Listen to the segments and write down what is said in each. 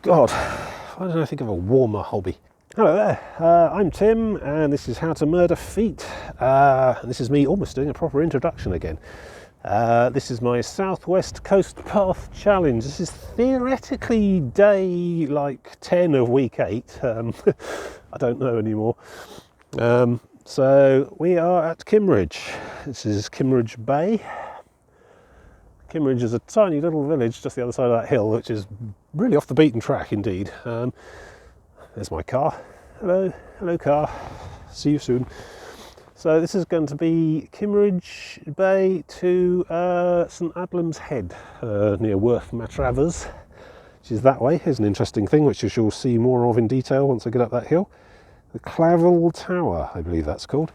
God, why didn't I think of a warmer hobby? Hello there, I'm Tim, and this is How to Murder Feet. And this is me almost doing a proper introduction again. This is my Southwest Coast Path Challenge. This is theoretically day like 10 of week 8. I don't know anymore. So we are at Kimmeridge. This is Kimbridge Bay. Kimmeridge is a tiny little village just the other side of that hill, which is really off the beaten track indeed. There's my car. Hello car. See you soon. So this is going to be Kimbridge Bay to St Adlam's Head, near Worth Matravers, which is that way. Here's an interesting thing which you shall see more of in detail once I get up that hill. The Clavel Tower, I believe that's called.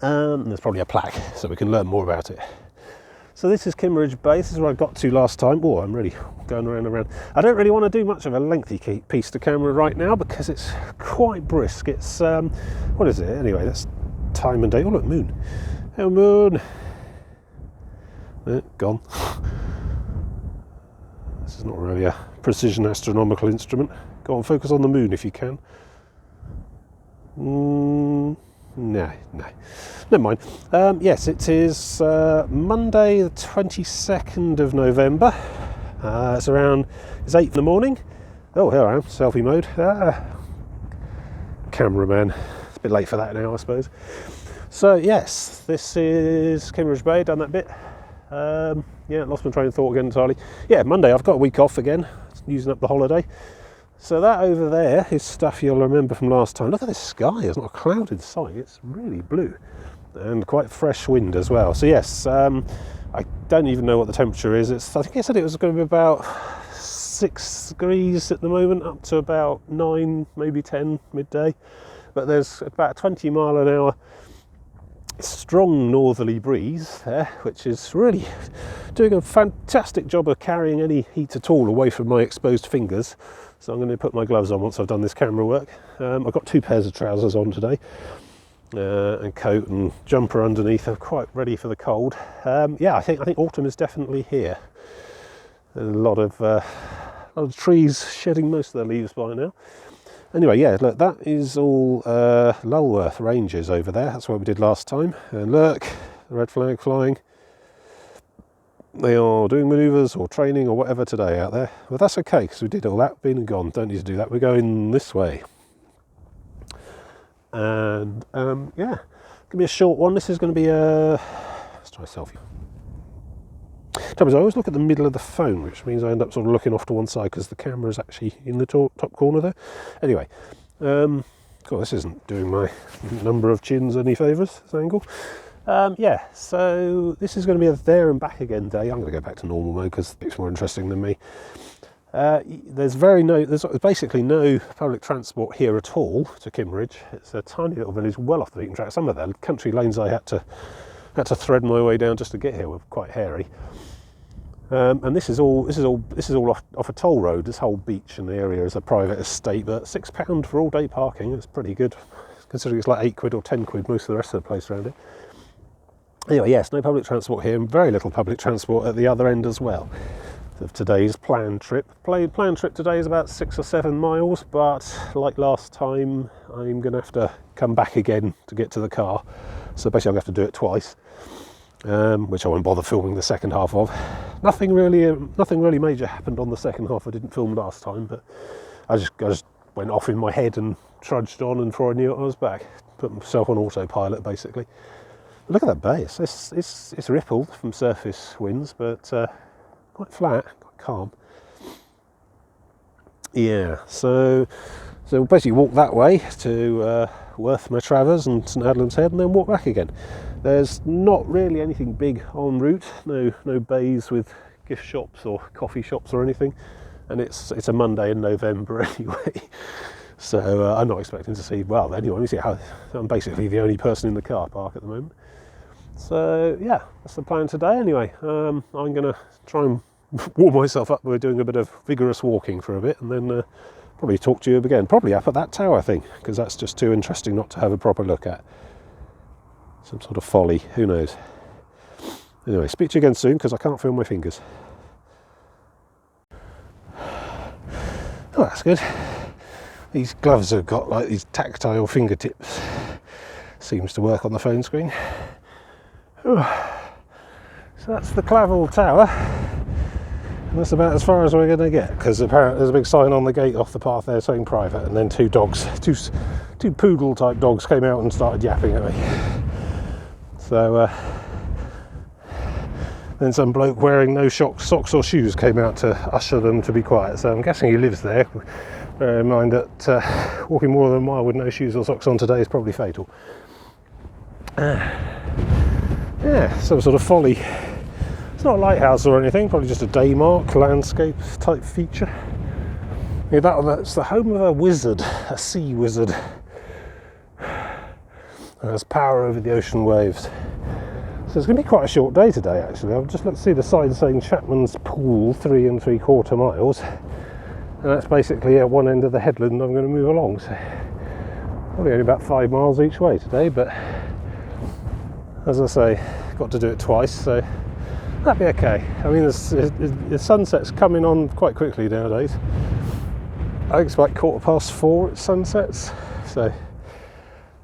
There's probably a plaque so we can learn more about it. So this is Kimbridge Bay. This is where I got to last time. Oh, I'm really going around. I don't really want to do much of a lengthy piece to camera right now because it's quite brisk. It's, what is it? Anyway, that's time and date. Oh, look, moon. Oh, moon. Gone. This is not really a precision astronomical instrument. Go on, focus on the moon if you can. No, never mind. Yes, it is Monday the 22nd of November. It's 8 in the morning. Oh, here I am, selfie mode. Cameraman. It's a bit late for that now, I suppose. So yes, this is Kimbridge Bay, done that bit. Yeah, lost my train of thought again entirely. Yeah, Monday, I've got a week off again, using up the holiday. So that over there is stuff you'll remember from last time. Look at this sky, there's not a cloud in sight, it's really blue. And quite fresh wind as well. So yes, I don't even know what the temperature is. I think I said it was going to be about 6 degrees at the moment, up to about 9, maybe 10 midday. But there's about a 20 mile an hour strong northerly breeze there, which is really doing a fantastic job of carrying any heat at all away from my exposed fingers. So I'm going to put my gloves on once I've done this camera work. I've got 2 pairs of trousers on today, and coat and jumper underneath. I'm quite ready for the cold. Yeah, I think autumn is definitely here. There's a lot of trees shedding most of their leaves by now. Anyway, yeah, look, that is all Lulworth Ranges over there. That's what we did last time. And look, the red flag flying. They are doing manoeuvres or training or whatever today out there. Well, that's okay, because we did all that, been and gone. Don't need to do that. We're going this way. And, yeah, gonna be a short one. This is going to be a... Let's try a selfie. Trouble is, I always look at the middle of the phone, which means I end up sort of looking off to one side because the camera is actually in the top corner there. Anyway, God, this isn't doing my number of chins any favours, this angle. Yeah, so this is going to be a there and back again day. I'm going to go back to normal mode because it's more interesting than me. There's basically no public transport here at all to Kimmeridge. It's a tiny little village, well off the beaten track. Some of the country lanes I had to thread my way down just to get here were quite hairy. And this is all off a toll road. This whole beach and the area is a private estate, but £6 for all day parking. It's pretty good, considering it's like 8 quid or 10 quid most of the rest of the place around it. Anyway, yes, no public transport here, and very little public transport at the other end as well of today's planned trip. Planned trip today is about 6 or 7 miles, but like last time, I'm going to have to come back again to get to the car. So basically, I'm going to have to do it twice, which I won't bother filming the second half of. Nothing really major happened on the second half. I didn't film last time, but I just went off in my head and trudged on, and before I knew it, I was back. Put myself on autopilot, basically. Look at that bay. It's rippled from surface winds, but quite flat, quite calm. Yeah, so basically walk that way to Worth Matravers and St Adlam's Head, and then walk back again. There's not really anything big en route. No bays with gift shops or coffee shops or anything, and it's a Monday in November anyway. So I'm not expecting to see. Well, anyway, let me see how. I'm basically the only person in the car park at the moment. So yeah, that's the plan today anyway. I'm going to try and warm myself up by doing a bit of vigorous walking for a bit, and then probably talk to you again. Probably up at that tower thing, because that's just too interesting not to have a proper look at. Some sort of folly, who knows. Anyway, speak to you again soon, because I can't feel my fingers. Oh, that's good. These gloves have got like these tactile fingertips. Seems to work on the phone screen. Oh. So that's the Clavel Tower. And that's about as far as we're going to get, because apparently there's a big sign on the gate off the path there saying private, and then two poodle type dogs came out and started yapping at me. So then some bloke wearing no socks or shoes came out to usher them to be quiet. So I'm guessing he lives there. Bear in mind that walking more than a mile with no shoes or socks on today is probably fatal. Yeah, some sort of folly. It's not a lighthouse or anything, probably just a daymark landscape type feature. Yeah, that's the home of a wizard, a sea wizard. And has power over the ocean waves. So it's going to be quite a short day today, actually. I've just looked to see the sign saying Chapman's Pool, 3 3/4 miles. And that's basically at one end of the headland I'm going to move along. So probably only about 5 miles each way today, but as I say, got to do it twice, so that'd be okay. I mean, the sunset's coming on quite quickly nowadays. I think it's about 4:15 it sunsets, so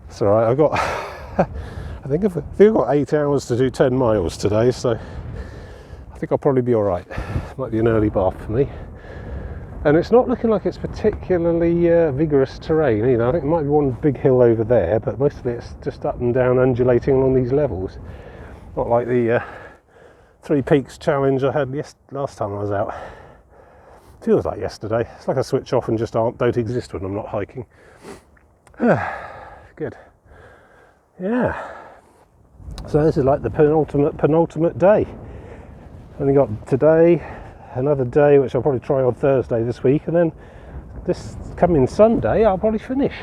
it's all right. I've got, I think I've got 8 hours to do 10 miles today, so I think I'll probably be all right. Might be an early bath for me. And it's not looking like it's particularly vigorous terrain either. I think there might be one big hill over there, but mostly it's just up and down, undulating along these levels. Not like the 3 Peaks challenge I had last time I was out. Feels like yesterday. It's like I switch off and just don't exist when I'm not hiking. Good. Yeah. So this is like the penultimate day. Only got today, another day which I'll probably try on Thursday this week, and then this coming Sunday I'll probably finish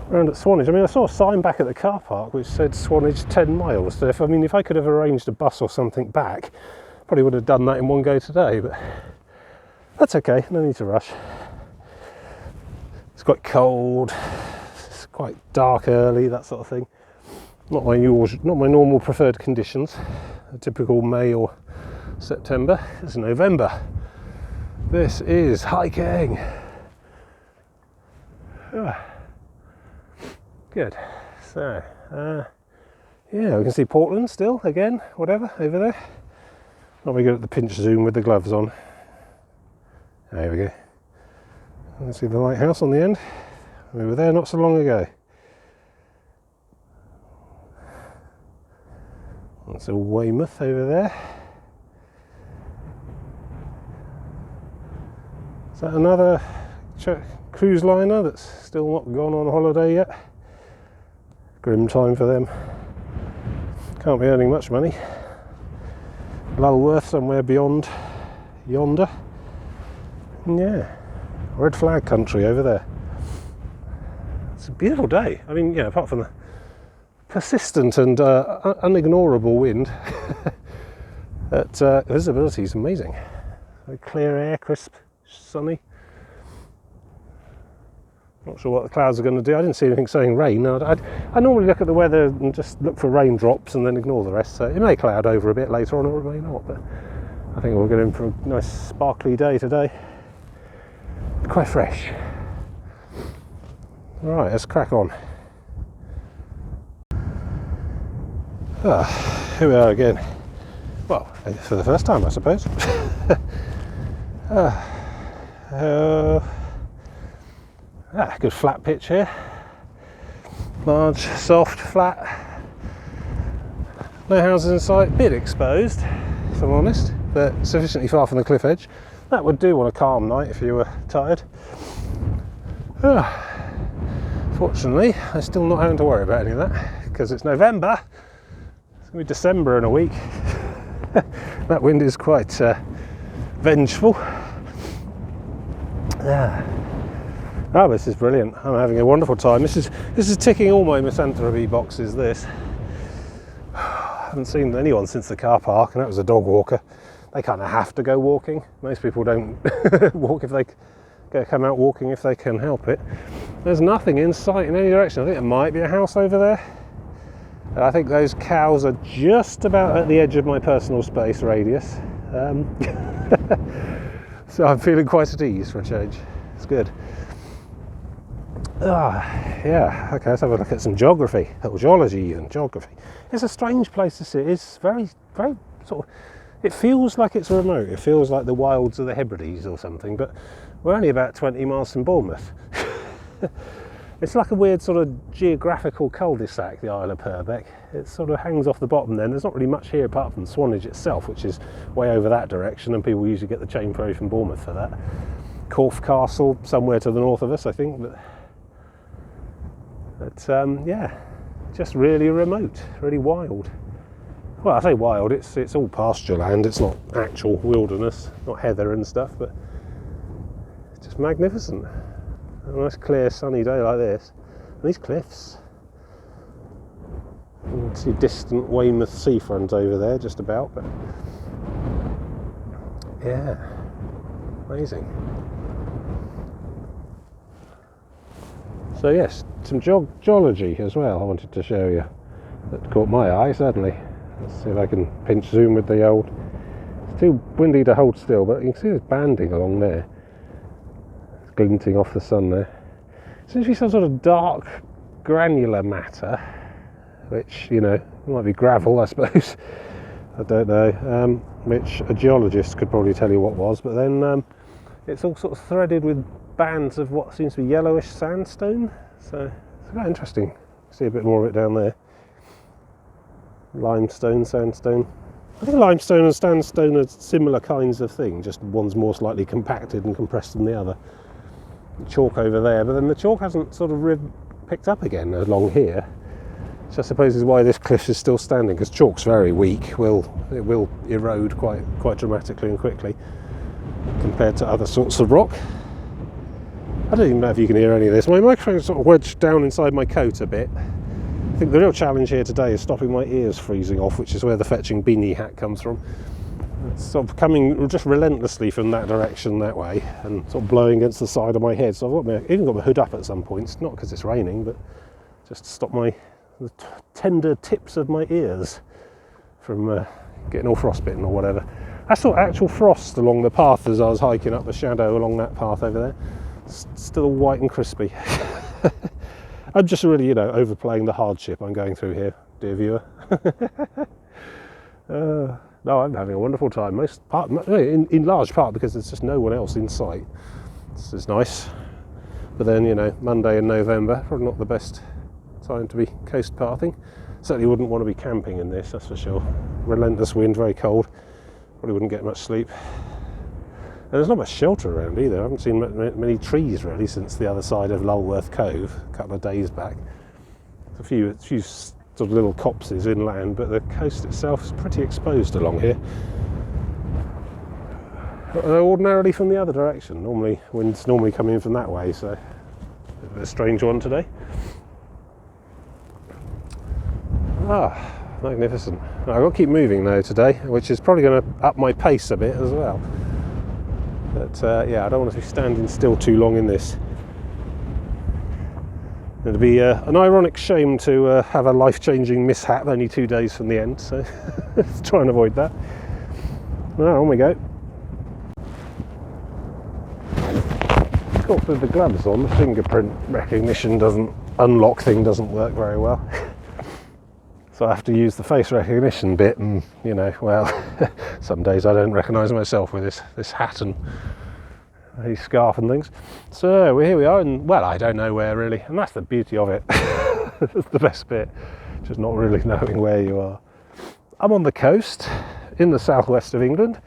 around at Swanage. I mean, I saw a sign back at the car park which said Swanage 10 miles, so if I could have arranged a bus or something back, probably would have done that in one go today, but that's okay, no need to rush. It's quite cold, it's quite dark early, that sort of thing. Not my normal preferred conditions, a typical May or September. It's November. This is hiking. Good. So, yeah, we can see Portland still, again, whatever, over there. Not very good at the pinch zoom with the gloves on. There we go. Let's see the lighthouse on the end. We were there not so long ago. That's a Weymouth over there. Is that another cruise liner that's still not gone on holiday yet? Grim time for them. Can't be earning much money. Lulworth somewhere beyond yonder. And yeah, red flag country over there. It's a beautiful day. I mean, yeah, apart from the persistent and unignorable wind, that visibility is amazing. Very clear air, crisp, sunny. Not sure what the clouds are going to do. I didn't see anything saying rain. I normally look at the weather and just look for raindrops and then ignore the rest. So it may cloud over a bit later on, or it may not. But I think we'll get in for a nice sparkly day today. Quite fresh. All right, let's crack on. Here we are again. Well, for the first time, I suppose. Good flat pitch here. Large, soft, flat. No houses in sight. Bit exposed, if I'm honest, but sufficiently far from the cliff edge. That would do on a calm night if you were tired. Fortunately, I'm still not having to worry about any of that because it's November. It's going to be December in a week. That wind is quite vengeful. Oh, this is brilliant. I'm having a wonderful time. This is ticking all my misanthropy boxes, this. I haven't seen anyone since the car park, and that was a dog walker. They kind of have to go walking. Most people don't walk if they come out walking if they can help it. There's nothing in sight in any direction. I think there might be a house over there. I think those cows are just about at the edge of my personal space radius. So I'm feeling quite at ease for a change. It's good. Yeah, okay, let's have a look at some geography, or geology even, geography. It's a strange place to sit. It's very, very sort of, it feels like it's remote. It feels like the wilds of the Hebrides or something, but we're only about 20 miles from Bournemouth. It's like a weird sort of geographical cul-de-sac, the Isle of Purbeck. It sort of hangs off the bottom then. There's not really much here apart from Swanage itself, which is way over that direction, and people usually get the chain ferry from Bournemouth for that. Corfe Castle, somewhere to the north of us, I think. But yeah, just really remote, really wild. Well, I say wild, it's all pasture land. It's not actual wilderness, not heather and stuff, but it's just magnificent. A nice clear sunny day like this, and these cliffs. You can see distant Weymouth seafront over there just about, but yeah, amazing. So yes, some geology as well I wanted to show you. That caught my eye certainly. Let's see if I can pinch zoom with the old. It's too windy to hold still, but you can see there's banding along there. Glinting off the sun there. Seems to be some sort of dark granular matter, which, you know, might be gravel I suppose. I don't know, which a geologist could probably tell you what was, but then it's all sort of threaded with bands of what seems to be yellowish sandstone, so it's quite interesting. See a bit more of it down there. Limestone, sandstone. I think limestone and sandstone are similar kinds of thing, just one's more slightly compacted and compressed than the other. Chalk over there, but then the chalk hasn't sort of picked up again along here, which I suppose is why this cliff is still standing, because chalk's very weak. It will erode quite dramatically and quickly compared to other sorts of rock. I don't even know if you can hear any of this. My microphone's sort of wedged down inside my coat a bit. I think the real challenge here today is stopping my ears freezing off, which is where the fetching beanie hat comes from. It's sort of coming just relentlessly from that direction that way and sort of blowing against the side of my head. So I've even got my hood up at some points, not because it's raining, but just to stop the tender tips of my ears from getting all frostbitten or whatever. I saw actual frost along the path as I was hiking up the shadow along that path over there. It's still white and crispy. I'm just really, you know, overplaying the hardship I'm going through here, dear viewer. No, I'm having a wonderful time. In large part because there's just no one else in sight. This is nice. But then, you know, Monday in November, probably not the best time to be coast pathing. Certainly wouldn't want to be camping in this, that's for sure. Relentless wind, very cold. Probably wouldn't get much sleep. And there's not much shelter around either. I haven't seen many trees really since the other side of Lulworth Cove a couple of days back. A few sort of little copses inland, but the coast itself is pretty exposed along here. Ordinarily from the other direction. Normally, wind's normally coming in from that way, so a strange one today. Magnificent. I've got to keep moving though today, which is probably going to up my pace a bit as well. But yeah, I don't want to be standing still too long in this. It'd be an ironic shame to have a life-changing mishap only 2 days from the end, so let's try and avoid that. On we go. Of course, with the gloves on, the fingerprint recognition doesn't work very well. So I have to use the face recognition bit, and you know, well, some days I don't recognise myself with this hat and these scarf and things. So here we are, and well, I don't know where really, and that's the beauty of it. That's the best bit, just not really knowing where you are. I'm on the coast in the southwest of England.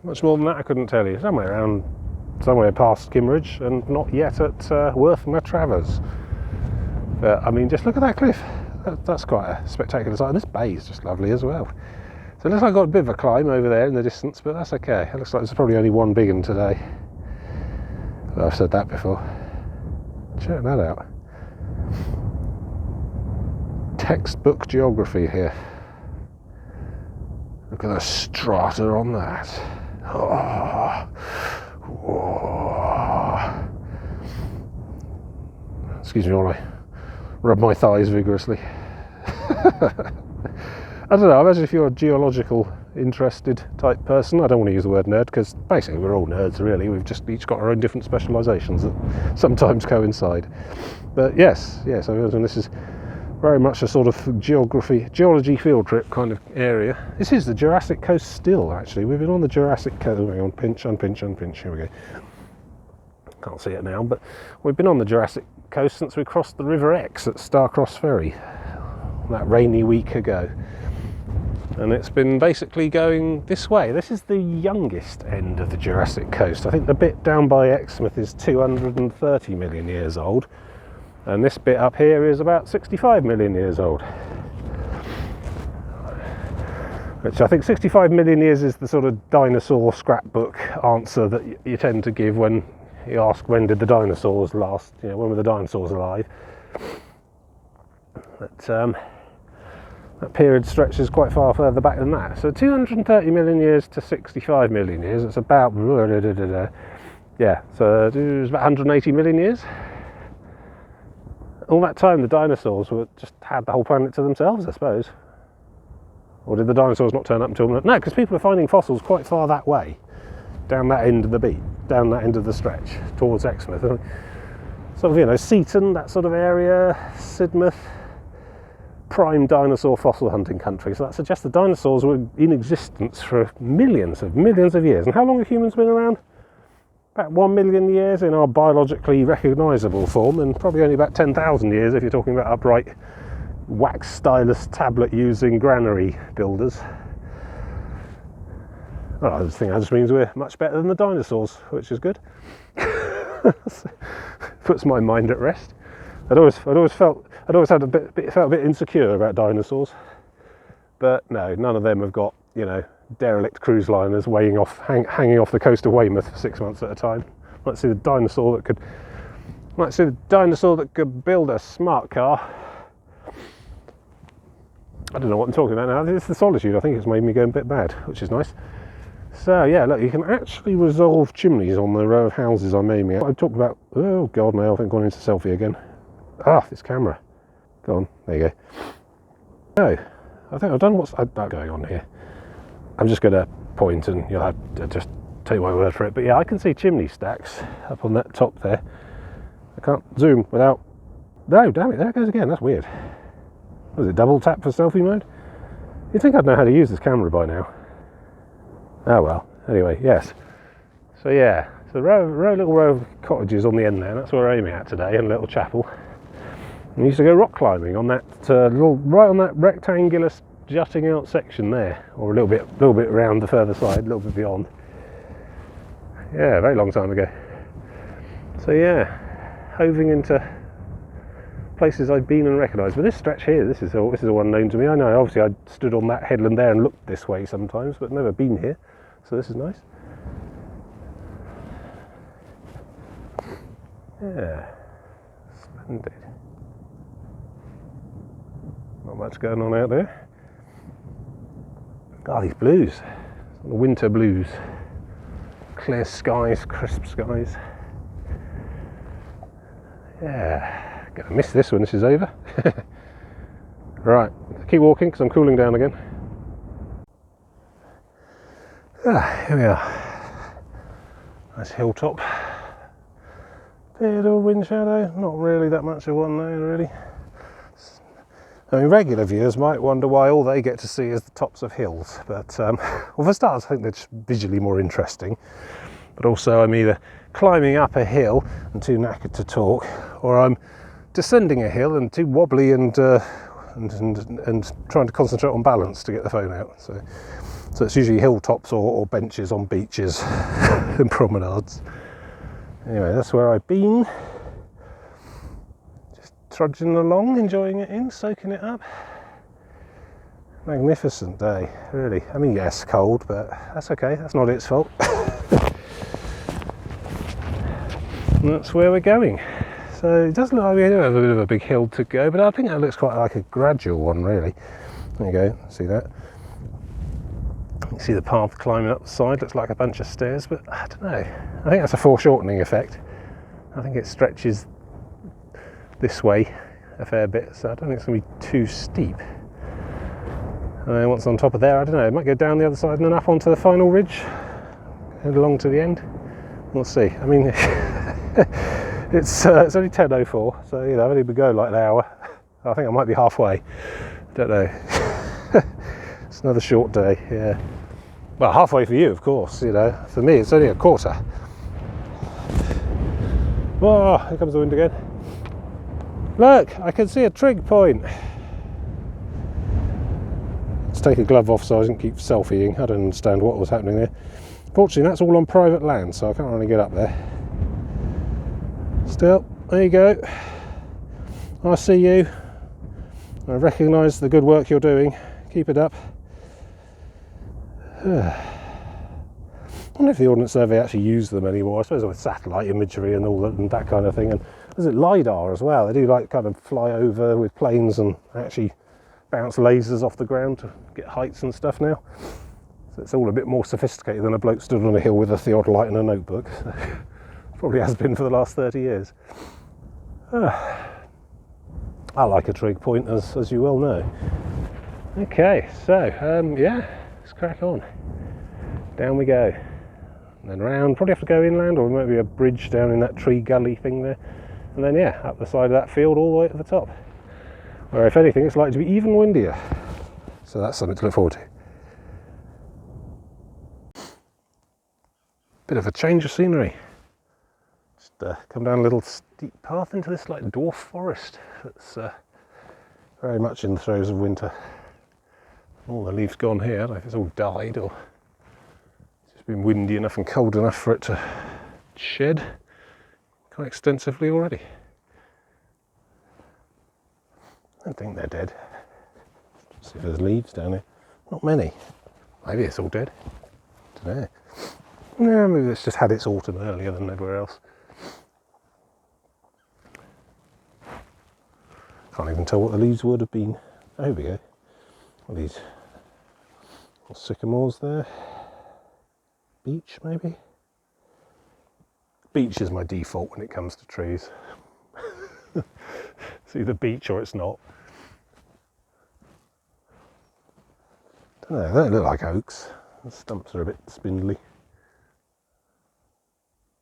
Much more than that I couldn't tell you. Somewhere past Kimmeridge, and not yet at Worth Matravers. But I mean, just look at that cliff. That's quite a spectacular sight, and this bay is just lovely as well. So it looks like I've got a bit of a climb over there in the distance, but that's okay. It looks like there's probably only one big one today. Well, I've said that before. Check that out. Textbook geography here. Look at the strata on that. Oh. Whoa. Excuse me while I rub my thighs vigorously. I don't know, I imagine if you're a geological interested type person. I don't want to use the word nerd because basically we're all nerds really. We've just each got our own different specialisations that sometimes coincide. But yes, and this is very much a sort of geology field trip kind of area. This is the Jurassic Coast still, actually. We've been on the Jurassic Coast. Hang on, pinch, unpinch. Here we go. Can't see it now, but we've been on the Jurassic Coast since we crossed the River Exe at Starcross Ferry that rainy week ago. And it's been basically going this way. This is the youngest end of the Jurassic Coast. I think the bit down by Exmouth is 230 million years old. And this bit up here is about 65 million years old. Which I think 65 million years is the sort of dinosaur scrapbook answer that you tend to give when you ask when did the dinosaurs last, when were the dinosaurs alive. But that period stretches quite far further back than that. So 230 million years to 65 million years, it's about, yeah, so it was about 180 million years. All that time the dinosaurs just had the whole planet to themselves, I suppose. Or did the dinosaurs not turn up until... No, because people are finding fossils quite far that way, down that end of the beat, down that end of the stretch, towards Exmouth. Sort of, Seaton, that sort of area, Sidmouth, prime dinosaur fossil hunting country. So that suggests the dinosaurs were in existence for millions of years. And how long have humans been around? About 1 million years in our biologically recognisable form, and probably only about 10,000 years if you're talking about upright wax stylus tablet using granary builders. Well, I just think that just means we're much better than the dinosaurs, which is good. Puts my mind at rest. I'd always felt a bit insecure about dinosaurs, but no, none of them have got derelict cruise liners hanging off the coast of Weymouth for 6 months at a time. Might see the dinosaur that could build a smart car. I don't know what I'm talking about now. It's the solitude. I think it's made me go a bit mad, which is nice. So yeah, look, you can actually resolve chimneys on the row of houses I'm aiming at. I've talked about, oh god, no, I think I've gone into selfie again. This camera. Go on, there you go. No, I think I've done what's going on here. I'm just going to point and you'll have to just take my word for it. But yeah, I can see chimney stacks up on that top there. I can't zoom without... No, damn it, there it goes again. That's weird. Was it double tap for selfie mode? You'd think I'd know how to use this camera by now. Oh well, anyway, yes. So yeah, so little row of cottages on the end there. That's where we're aiming at today, and a little chapel. We used to go rock climbing on that right on that rectangular jutting out section there, or a little bit around the further side, a little bit beyond. Yeah, a very long time ago. So yeah, hoving into places I've been and recognised. But this stretch here, this is all unknown to me. I know, obviously I stood on that headland there and looked this way sometimes, but never been here. So this is nice. Yeah, splendid. Not much going on out there. These blues, winter blues, clear skies, crisp skies. Yeah, gonna miss this when this is over. Right, keep walking because I'm cooling down again. Here we are. Nice hilltop. Bit of wind shadow, not really that much of one though, really. I mean, regular viewers might wonder why all they get to see is the tops of hills, but well, for starters, I think they're just visually more interesting. But also, I'm either climbing up a hill and too knackered to talk, or I'm descending a hill and too wobbly and trying to concentrate on balance to get the phone out. So it's usually hilltops or benches on beaches and promenades. Anyway, that's where I've been. Trudging along, enjoying it soaking it up. Magnificent day, really. I mean, yes, cold, but that's okay. That's not its fault. And that's where we're going. So it does look like we do have a bit of a big hill to go, but I think that looks quite like a gradual one, really. There you go, see that? You see the path climbing up the side, looks like a bunch of stairs, but I don't know. I think that's a foreshortening effect. I think it stretches this way a fair bit, so I don't think it's going to be too steep. And then once on top of there, I don't know, it might go down the other side and then up onto the final ridge and along to the end. We'll see. I mean, it's only 10:04, so you know, I've only been going like an hour. I think I might be halfway. Don't know. It's another short day. Yeah. Well, halfway for you, of course. You know, for me, it's only a quarter. Oh, here comes the wind again. Look, I can see a trig point. Let's take a glove off so I didn't keep selfieing. I don't understand what was happening there. Fortunately, that's all on private land, so I can't really get up there. Still, there you go. I see you. I recognise the good work you're doing. Keep it up. I wonder if the Ordnance Survey actually use them anymore. I suppose with satellite imagery and all that, and that kind of thing. And is it LiDAR as well? They do like kind of fly over with planes and actually bounce lasers off the ground to get heights and stuff now. So it's all a bit more sophisticated than a bloke stood on a hill with a theodolite and a notebook. So, probably has been for the last 30 years. I like a trig point, as you well know. Okay, so yeah, let's crack on. Down we go. And then round, probably have to go inland, or maybe a bridge down in that tree gully thing there. And then yeah, up the side of that field all the way to the top. Where if anything, it's likely to be even windier. So that's something to look forward to. Bit of a change of scenery. Just come down a little steep path into this like dwarf forest that's very much in the throes of winter. All the leaves gone here, I don't know if it's all died or it's just been windy enough and cold enough for it to shed quite extensively already. I don't think they're dead. Let's see if there's leaves down here. Not many. Maybe it's all dead. I don't know. No, maybe it's just had its autumn earlier than everywhere else. Can't even tell what the leaves would have been. Oh, here we go. What are these? Sycamores there. Beech, maybe? Beech is my default when it comes to trees. It's either beech or it's not. Don't know, they don't look like oaks. The stumps are a bit spindly.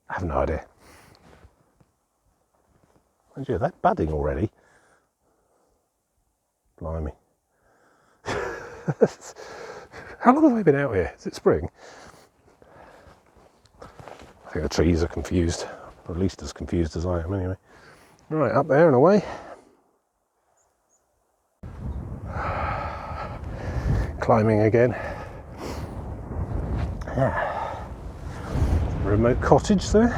I have no idea. Oh, they're budding already. Blimey. How long have I been out here? Is it spring? I think the trees are confused, or at least as confused as I am anyway. Right, up there and away. Climbing again. Yeah. Remote cottage there.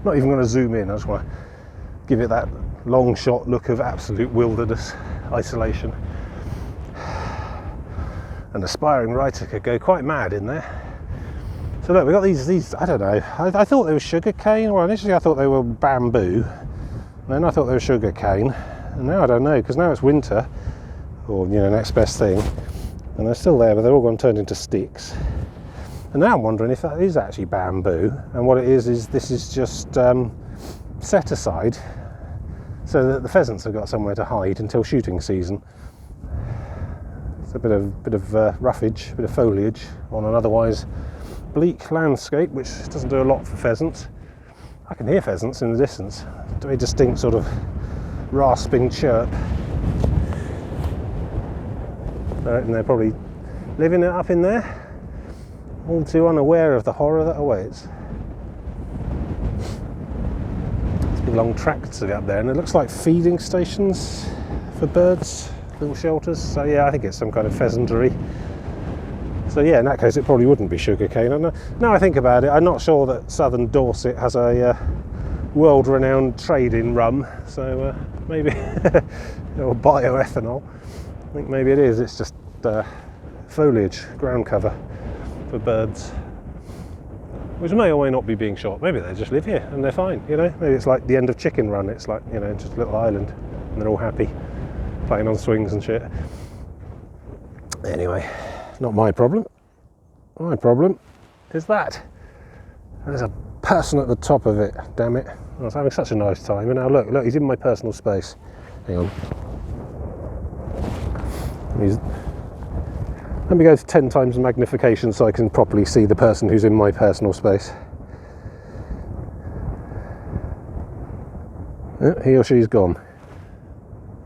Not even going to zoom in, I just want to give it that long shot look of absolute wilderness isolation. An aspiring writer could go quite mad in there. So look, we've got these I don't know, I thought they were sugar cane. Well, initially I thought they were bamboo, then I thought they were sugar cane, and now I don't know, because now it's winter, or you know, next best thing, and they're still there, but they're all gone turned into sticks. And now I'm wondering if that is actually bamboo, and what it is this is just set aside so that the pheasants have got somewhere to hide until shooting season. It's a bit of roughage, a bit of foliage on an otherwise bleak landscape, which doesn't do a lot for pheasants. I can hear pheasants in the distance, a very distinct sort of rasping chirp. And they're probably living it up in there, all too unaware of the horror that awaits. It's been long tracks to get up there, and it looks like feeding stations for birds, little shelters. So yeah, I think it's some kind of pheasantry. So yeah, in that case it probably wouldn't be sugarcane. Now I think about it, I'm not sure that southern Dorset has a world-renowned trade in rum, so maybe, or bioethanol. I think maybe it is, it's just foliage, ground cover for birds, which may or may not be being shot. Maybe they just live here and they're fine, you know. Maybe it's like the end of Chicken Run, it's like, you know, just a little island and they're all happy playing on swings and shit. Anyway, not my problem. My problem is that there's a person at the top of it, damn it. I was having such a nice time, and now look, he's in my personal space. Hang on. Let me go to 10 times magnification so I can properly see the person who's in my personal space. He or she's gone.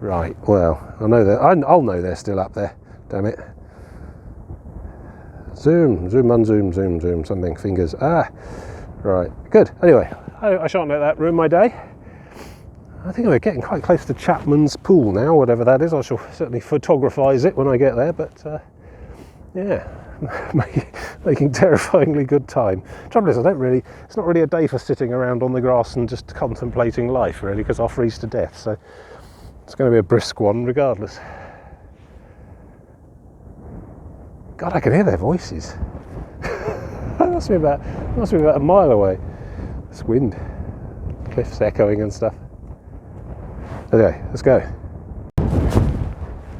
Right, well, I'll know they're still up there, damn it. Zoom, unzoom, zoom, something, fingers. Right, good. Anyway, I shan't let that ruin my day. I think we're getting quite close to Chapman's Pool now, whatever that is. I shall certainly photographise it when I get there, but yeah, making terrifyingly good time. Trouble is, it's not really a day for sitting around on the grass and just contemplating life, really, because I'll freeze to death, so it's going to be a brisk one regardless. God, I can hear their voices. That must be about a mile away. This wind, cliffs echoing and stuff. Anyway, let's go.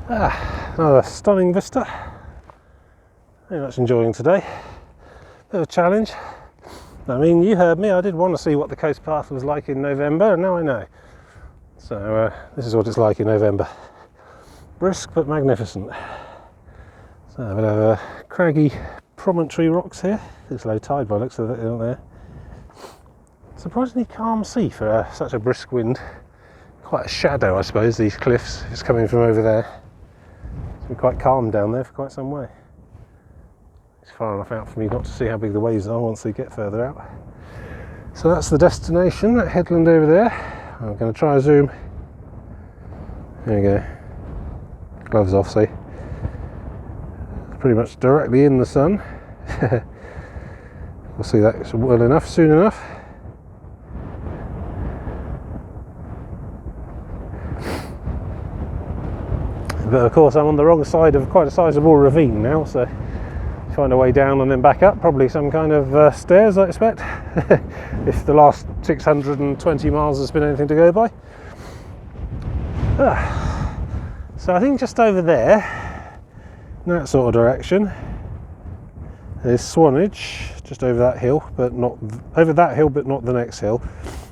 Another stunning vista. Very much enjoying today. Bit of a challenge. I mean, you heard me, I did want to see what the coast path was like in November, and now I know. So this is what it's like in November. Brisk but magnificent. So a bit of craggy promontory rocks here. It's low tide by the looks of it, isn't there? Surprisingly calm sea for such a brisk wind. Quite a shadow, I suppose, these cliffs. It's coming from over there. It's been quite calm down there for quite some way. It's far enough out for me not to see how big the waves are once they get further out. So that's the destination, that headland over there. I'm going to try a zoom. There we go. Gloves off, see? Pretty much directly in the sun. We'll see that well enough, soon enough. But of course I'm on the wrong side of quite a sizable ravine now, so find a way down and then back up, probably some kind of stairs I expect, if the last 620 miles has been anything to go by. So I think just over there, in that sort of direction, there's Swanage, just over that hill, but not over that hill, but not the next hill.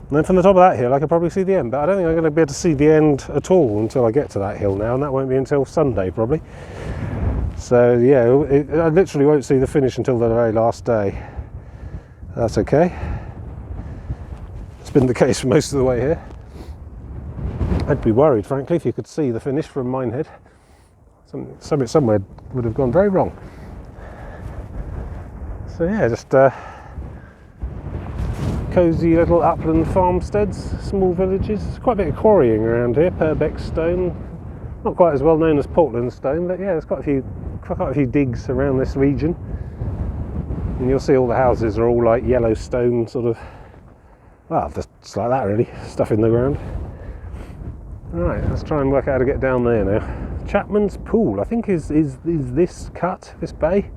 And then from the top of that hill I can probably see the end, but I don't think I'm going to be able to see the end at all until I get to that hill now, and that won't be until Sunday probably. So yeah, I literally won't see the finish until the very last day. That's okay. It's been the case for most of the way here. I'd be worried, frankly, if you could see the finish from Minehead. Something somewhere would have gone very wrong. So yeah, just cosy little upland farmsteads, small villages. There's quite a bit of quarrying around here. Purbeck stone, not quite as well known as Portland stone, but yeah, there's quite a few digs around this region. And you'll see all the houses are all like yellow stone, sort of, well, just like that really, stuff in the ground. Right, let's try and work out how to get down there now. Chapman's Pool, I think is this cut, this bay.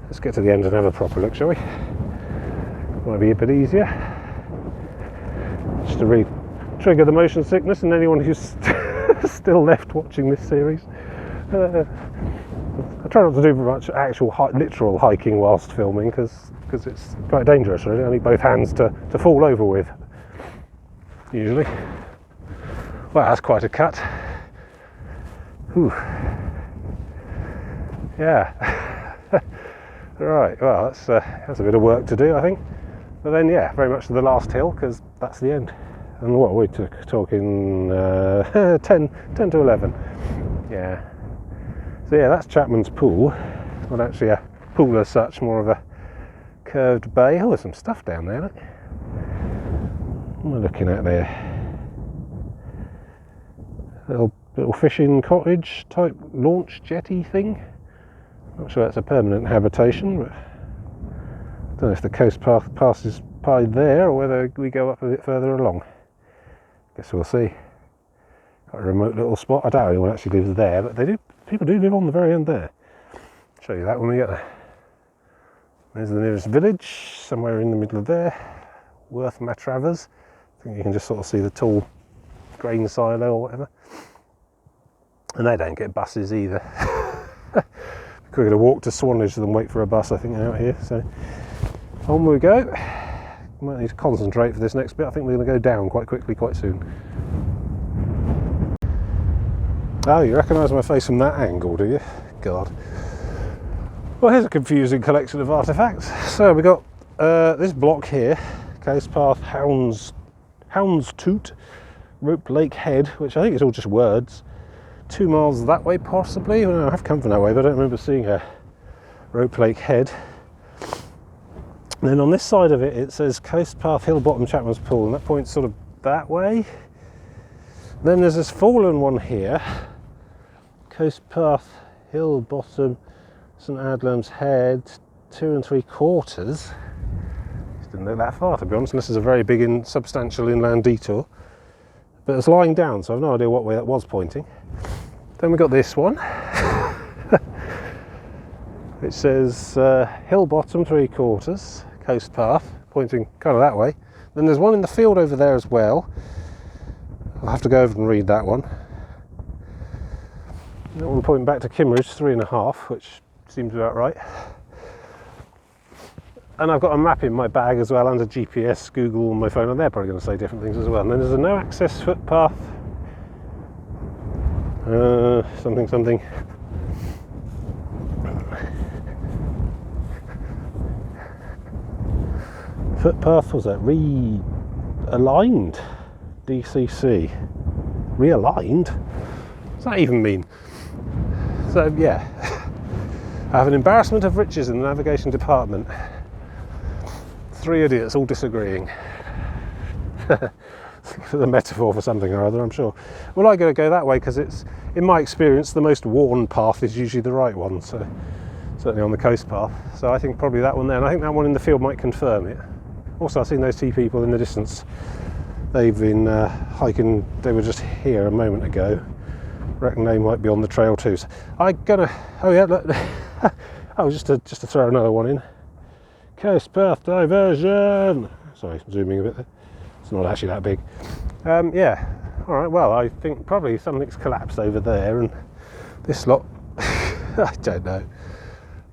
Let's get to the end and have a proper look, shall we? Might be a bit easier. Just to really trigger the motion sickness in anyone who's still left watching this series. I try not to do much actual literal hiking whilst filming because it's quite dangerous really. I need both hands to fall over with, usually. Well, that's quite a cut. Whew. Yeah. Right, well that's a bit of work to do I think. But then yeah, very much to the last hill because that's the end. And what we're talking 10 to 11. Yeah. So yeah, that's Chapman's Pool. Not actually a pool as such, more of a curved bay. Oh, there's some stuff down there, look. What am I looking at there? Little fishing cottage type launch jetty thing. Not sure that's a permanent habitation, but I don't know if the coast path passes by there or whether we go up a bit further along. Guess we'll see. Got a remote little spot. I doubt anyone actually lives there, but people do live on the very end there. I'll show you that when we get there. There's the nearest village, somewhere in the middle of there. Worth Matravers. I think you can just sort of see the tall grain silo or whatever. And they don't get buses either. Quicker to walk to Swanage than wait for a bus, I think, out here. So on we go. Might need to concentrate for this next bit. I think we're going to go down quite quickly, quite soon. Oh, you recognise my face from that angle, do you? God. Well, here's a confusing collection of artefacts. So we got this block here, Coast Path Houndstooth, Rope Lake Head, which I think is all just words. 2 miles that way, possibly. Well, I have come from that way, but I don't remember seeing a Rope Lake Head. And then on this side of it, it says Coast Path Hill Bottom Chapman's Pool, and that points sort of that way. Then there's this fallen one here, Coast Path Hill Bottom St Adlam's Head, 2 3/4. Just didn't look that far, to be honest, and this is a very big substantial inland detour. But it's lying down, so I've no idea what way that was pointing. Then we got this one, which says Hill Bottom 3/4, Coast Path, pointing kind of that way. Then there's one in the field over there as well. I'll have to go over and read that one. That one pointing back to Kimmeridge, 3.5, which seems about right. And I've got a map in my bag as well, and a GPS, Google on my phone, and they're probably going to say different things as well. And then there's a no access footpath, something. Footpath, was that realigned? DCC. Realigned? What does that even mean? So yeah, I have an embarrassment of riches in the navigation department. 3 idiots all disagreeing. The metaphor for something or other, I'm sure. Well, I'm going to go that way because it's, in my experience, the most worn path is usually the right one. So certainly on the coast path. So I think probably that one there, and I think that one in the field might confirm it. Also, I've seen those 2 people in the distance. They've been hiking. They were just here a moment ago. Reckon they might be on the trail too. So I'm gonna. Oh yeah, look. Oh, just to throw another one in. Coast path diversion. Sorry, zooming a bit there. It's not actually that big. Yeah. All right. Well, I think probably something's collapsed over there, and this lot. I don't know.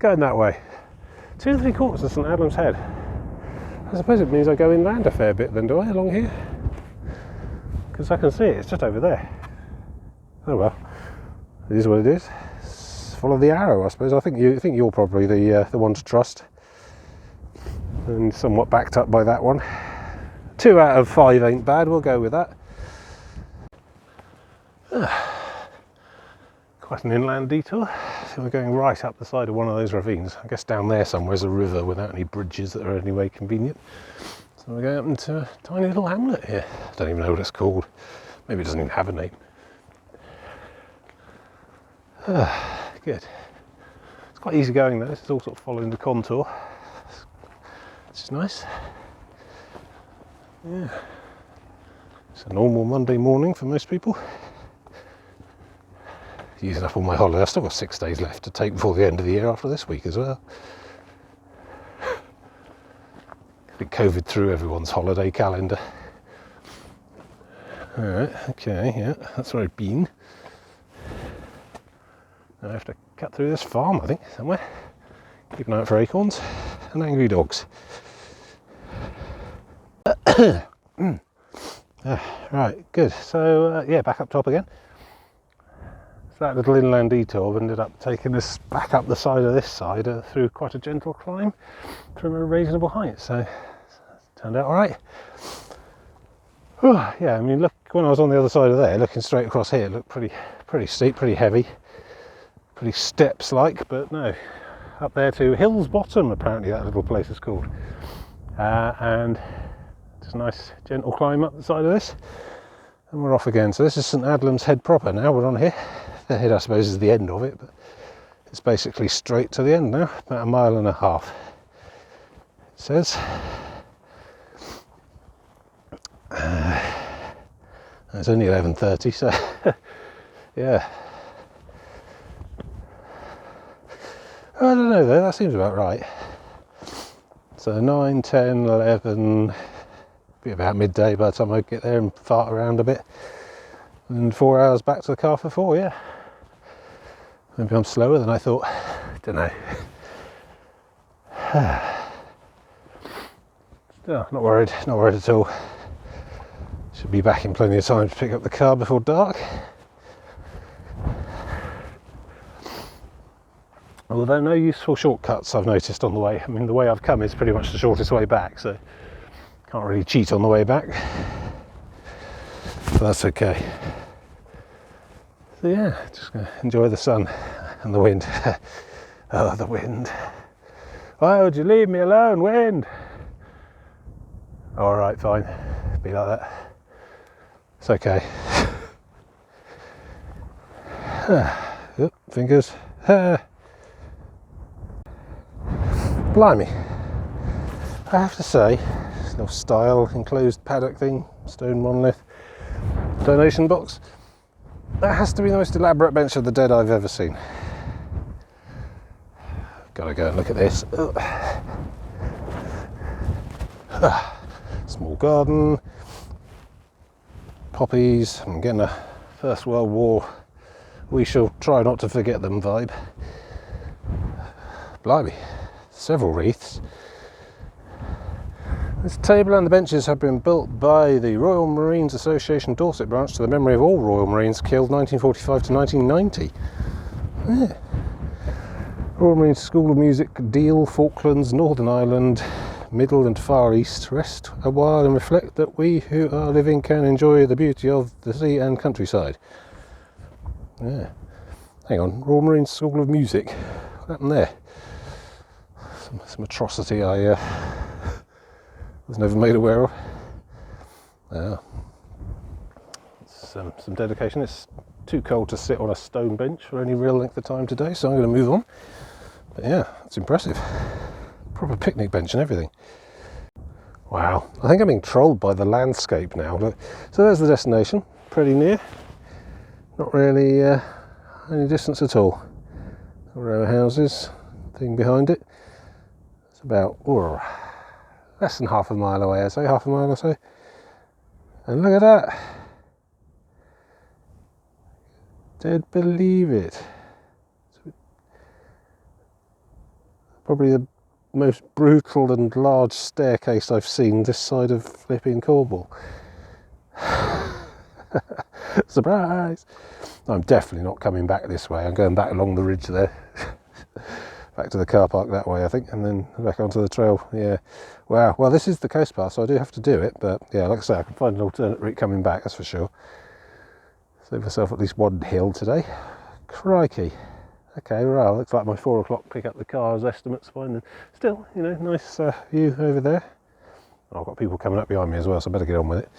Going that way. 2 3/4 of St Adlam's Head. I suppose it means I go inland a fair bit then, do I, along here? Because I can see it, it's just over there. Oh well, it is what it is. Follow the arrow, I suppose. I think you're probably the one to trust. And somewhat backed up by that one. 2 out of 5 ain't bad, we'll go with that. Quite an inland detour. So we're going right up the side of one of those ravines. I guess down there somewhere is a river without any bridges that are any way convenient. So we're going up into a tiny little hamlet here. I don't even know what it's called. Maybe it doesn't even have a name. Good. It's quite easy going though. This is all sort of following the contour. Which is nice. Yeah. It's a normal Monday morning for most people. Using up all my holiday. I've still got 6 days left to take before the end of the year after this week as well. I think COVID threw everyone's holiday calendar. Alright, okay, yeah, that's where I've been. Now I have to cut through this farm, I think, somewhere. Keep an eye out for acorns and angry dogs. Right, good. So, yeah, back up top again. That little inland detour ended up taking us back up the side of this side through quite a gentle climb from a reasonable height, so it turned out all right. Yeah, I mean, look, when I was on the other side of there, looking straight across here, it looked pretty steep, pretty heavy, pretty steps-like, but no, up there to Hill's Bottom, apparently that little place is called, and just a nice gentle climb up the side of this, and we're off again. So this is St Adlam's Head proper now, we're on here. The head, I suppose, is the end of it, but it's basically straight to the end now, about 1.5 miles. It says. It's only 11:30, so yeah. I don't know though, that seems about right. So 9, 10, 11, be about midday by the time I get there and fart around a bit. And 4 hours back to the car for 4, yeah. Maybe I'm slower than I thought. Don't know. Still, not worried at all. Should be back in plenty of time to pick up the car before dark. Although no useful shortcuts I've noticed on the way. I mean, the way I've come is pretty much the shortest way back, so can't really cheat on the way back. But that's okay. So yeah, just gonna enjoy the sun and the wind. Oh, the wind. Why would you leave me alone, wind? All right, fine. Be like that. It's okay. Oop, fingers. Blimey. I have to say, this little style enclosed paddock thing, stone monolith, donation box, that has to be the most elaborate bench of the dead I've ever seen. Gotta go and look at this. Small garden, poppies. I'm getting a First World War, we shall try not to forget them vibe. Blimey, several wreaths. This table and the benches have been built by the Royal Marines Association Dorset branch to the memory of all Royal Marines killed 1945 to 1990. Yeah. Royal Marines School of Music, Deal, Falklands, Northern Ireland, Middle and Far East. Rest a while and reflect that we who are living can enjoy the beauty of the sea and countryside. Yeah. Hang on, Royal Marines School of Music. What happened there? Some atrocity I was never made aware of. Some dedication. It's too cold to sit on a stone bench for any real length of time today, so I'm going to move on. But yeah, it's impressive. Proper picnic bench and everything. Wow, I think I'm being trolled by the landscape now. Look, so there's the destination, pretty near. Not really any distance at all. Row of houses, thing behind it. It's about less than half a mile away, I'd say, half a mile or so. And look at that. Don't believe it. Probably the most brutal and large staircase I've seen this side of flipping Cornwall. Surprise! I'm definitely not coming back this way. I'm going back along the ridge there. Back to the car park that way, I think, and then back onto the trail. Yeah. Wow. Well, this is the coast path, so I do have to do it. But yeah, like I say, I can find an alternate route coming back, that's for sure. Save myself at least one hill today. Crikey. Okay, well, looks like my 4 o'clock pick up the car's estimate's fine. And still, you know, nice view over there. Oh, I've got people coming up behind me as well, so I better get on with it.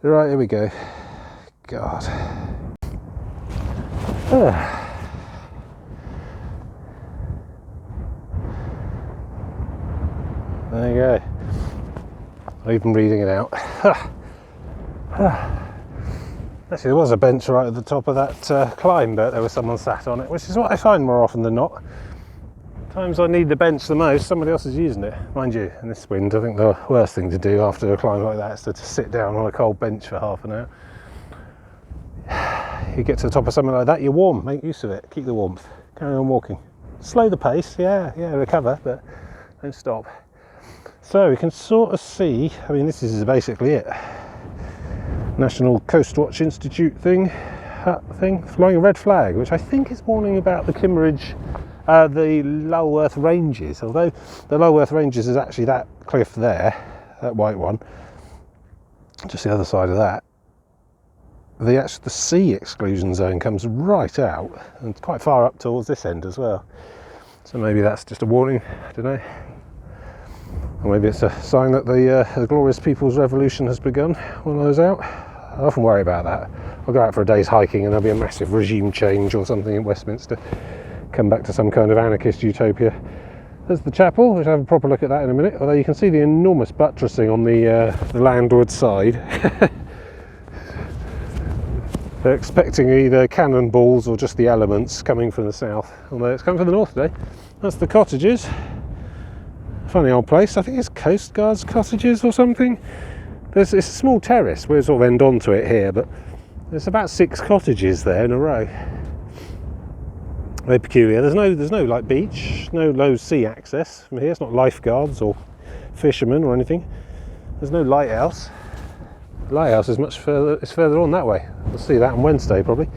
Right, here we go. God. There you go. I've even reading it out. Actually, there was a bench right at the top of that climb, but there was someone sat on it, which is what I find more often than not. Times I need the bench the most, somebody else is using it. Mind you, in this wind, I think the worst thing to do after a climb like that is to sit down on a cold bench for half an hour. You get to the top of something like that, you're warm, make use of it, keep the warmth, carry on walking. Slow the pace, yeah, recover, but don't stop. So we can sort of see, I mean, this is basically it. National Coast Watch Institute thing, flying a red flag, which I think is warning about the Kimmeridge, the Low Earth Ranges, although the Low Earth Ranges is actually that cliff there, that white one, just the other side of that. The sea exclusion zone comes right out and quite far up towards this end as well. So maybe that's just a warning, I don't know. Or maybe it's a sign that the glorious People's Revolution has begun when I was out. I often worry about that. I'll go out for a day's hiking and there'll be a massive regime change or something in Westminster. Come back to some kind of anarchist utopia. There's the chapel, which I'll have a proper look at that in a minute, although you can see the enormous buttressing on the landward side. They're expecting either cannonballs or just the elements coming from the south, although it's coming from the north today. That's the cottages. Funny old place. I think it's Coast Guards cottages or something. It's a small terrace. We'll sort of end on to it here, but there's about 6 cottages there in a row. Very peculiar. There's no like beach, no low sea access from here. It's not lifeguards or fishermen or anything. There's no lighthouse. The lighthouse is much further. It's further on that way. We'll see that on Wednesday probably.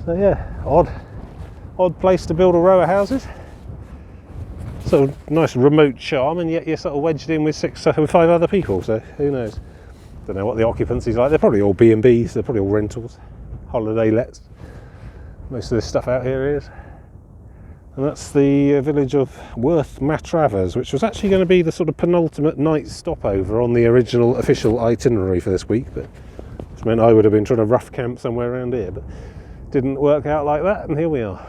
So yeah, odd odd place to build a row of houses. Sort of nice remote charm, and yet you're sort of wedged in with 5 other people, so who knows. Don't know what the occupancy's like. They're probably all B&Bs, they're probably all rentals, holiday lets. Most of this stuff out here is. And that's the village of Worth Matravers, which was actually going to be the sort of penultimate night stopover on the original official itinerary for this week, but which meant I would have been trying to rough camp somewhere around here, but didn't work out like that, and here we are.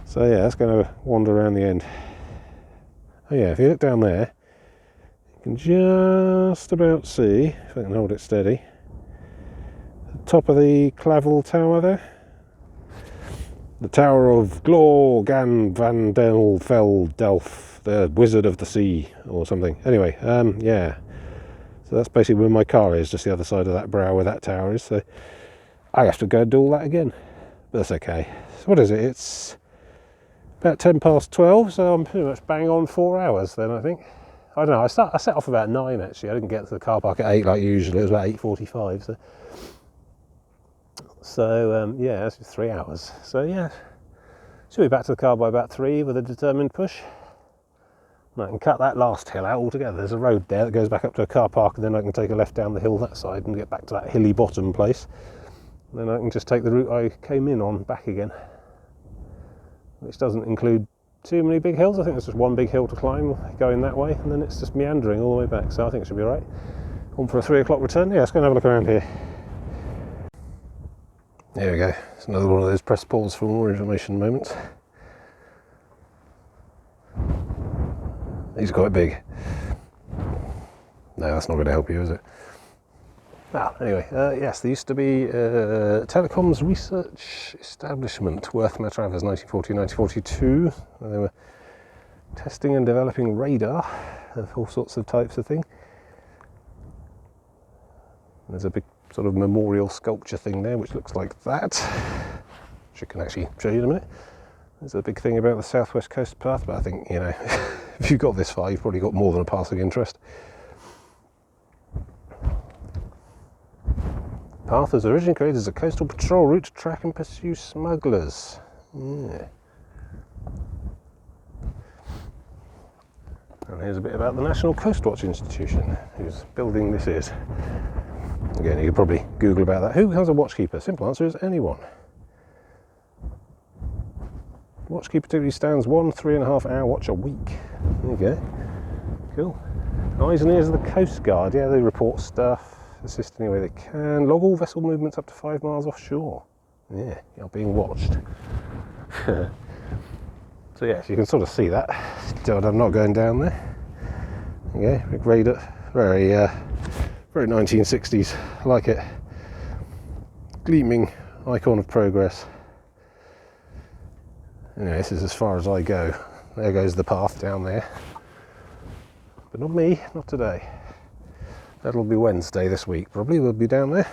So yeah, let's go wander around the end. Oh yeah, if you look down there, you can just about see, if I can hold it steady, the top of the Clavel Tower there. The Tower of Glor Gan Van Del Fel Delf, the Wizard of the Sea, or something. Anyway, yeah. So that's basically where my car is, just the other side of that brow where that tower is. So I have to go do all that again. But that's okay. So what is it? It's about 12:10, so I'm pretty much bang on 4 hours then, I think. I don't know, I set off about 9 actually. I didn't get to the car park at 8 like usually. It was about 8:45, so... yeah, that's just 3 hours. So yeah, should be back to the car by about 3 with a determined push. And I can cut that last hill out altogether. There's a road there that goes back up to a car park, and then I can take a left down the hill that side and get back to that hilly bottom place. And then I can just take the route I came in on back again, which doesn't include too many big hills. I think there's just one big hill to climb going that way, and then it's just meandering all the way back. So I think it should be alright. On for a 3 o'clock return. Yeah, let's go and have a look around here. There we go, it's another one of those press pause for more information moments. He's quite big. No, that's not going to help you, is it? Well, anyway, yes, there used to be a telecoms research establishment, Worth Matravers, 1940-1942. They were testing and developing radar of all sorts of types of thing. There's a big sort of memorial sculpture thing there which looks like that, which I can actually show you in a minute. There's a big thing about the southwest coast path, but I think, you know, if you've got this far you've probably got more than a passing interest. Path was originally created as a coastal patrol route to track and pursue smugglers. Yeah. And here's a bit about the National Coast Watch Institution, whose building this is. Again, you could probably Google about that. Who has a watchkeeper? Simple answer is anyone. Watchkeeper typically stands 1 3.5 hour watch a week. There you go. Cool. Eyes and ears of the Coast Guard. Yeah, they report stuff, assist any way they can. Log all vessel movements up to 5 miles offshore. Yeah, you're being watched. So yes, you can sort of see that. Still, I'm not going down there. Okay, big radar, very 1960s, I like it. Gleaming icon of progress. Anyway, this is as far as I go. There goes the path down there. But not me, not today. That'll be Wednesday this week, probably we'll be down there.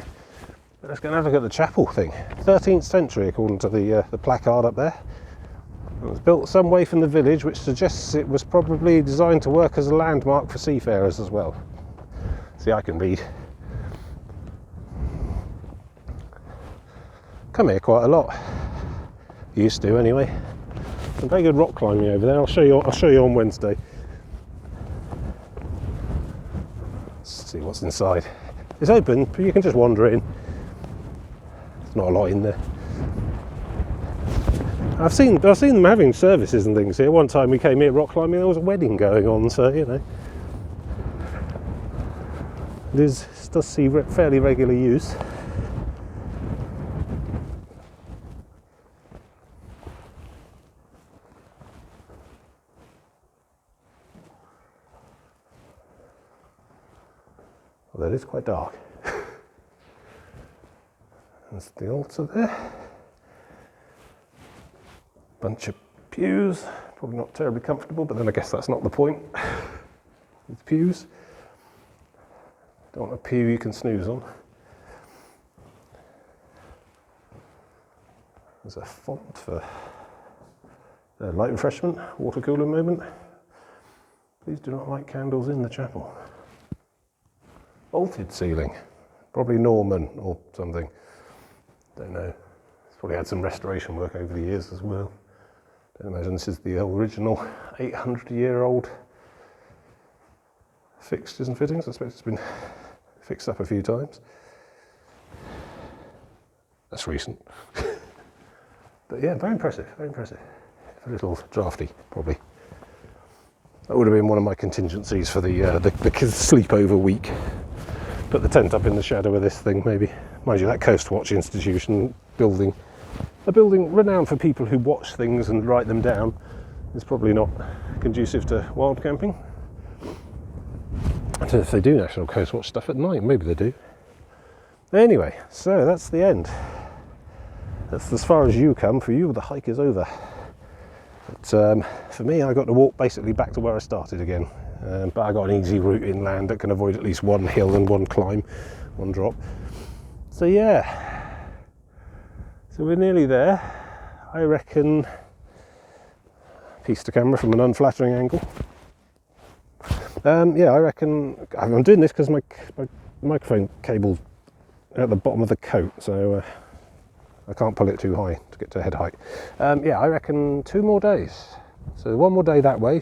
But let's go and have a look at the chapel thing. 13th century according to the placard up there. It was built some way from the village, which suggests it was probably designed to work as a landmark for seafarers as well. See, I can read. Come here quite a lot. Used to anyway. Some very good rock climbing over there. I'll show you on Wednesday. Let's see what's inside. It's open, but you can just wander in. There's not a lot in there. I've seen them having services and things here. One time we came here rock climbing, there was a wedding going on, so you know. This does see fairly regular use. Well, that is quite dark. There's the altar there. Bunch of pews, probably not terribly comfortable, but then I guess that's not the point with pews. Don't want a pew you can snooze on. There's a font for light refreshment, water cooler moment. Please do not light candles in the chapel. Vaulted ceiling, probably Norman or something. Don't know. It's probably had some restoration work over the years as well. Don't imagine this is the original 800-year-old fixtures and fittings. I suppose it's been fixed up a few times. That's recent. But yeah, very impressive, very impressive. A little drafty, probably. That would have been one of my contingencies for the kids' sleepover week. Put the tent up in the shadow of this thing, maybe. Mind you, that Coast Watch institution building, a building renowned for people who watch things and write them down, is probably not conducive to wild camping. I don't know if they do National Coast Watch stuff at night, maybe they do. Anyway, so that's the end. That's as far as you come. For you, the hike is over. But for me, I got to walk basically back to where I started again. But I got an easy route inland that can avoid at least one hill and one climb, one drop. So yeah, so we're nearly there. I reckon, piece to camera from an unflattering angle. Yeah, I reckon, I'm doing this because my microphone cable's at the bottom of the coat, so I can't pull it too high to get to head height. Yeah, I reckon 2 more days. So 1 more day that way,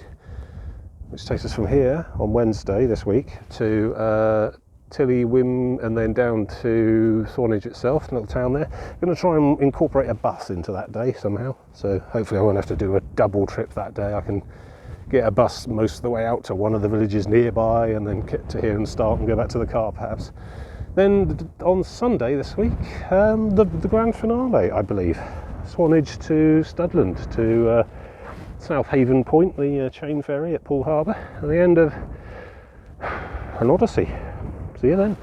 which takes us from here on Wednesday this week to Tilly, Wim, and then down to Swanage itself, a little town there. I'm going to try and incorporate a bus into that day somehow. So hopefully I won't have to do a double trip that day. I can get a bus most of the way out to one of the villages nearby and then get to here and start and go back to the car perhaps. Then on Sunday this week, the grand finale, I believe. Swanage to Studland to South Haven Point, the chain ferry at Poole Harbour, and the end of an odyssey. See you then.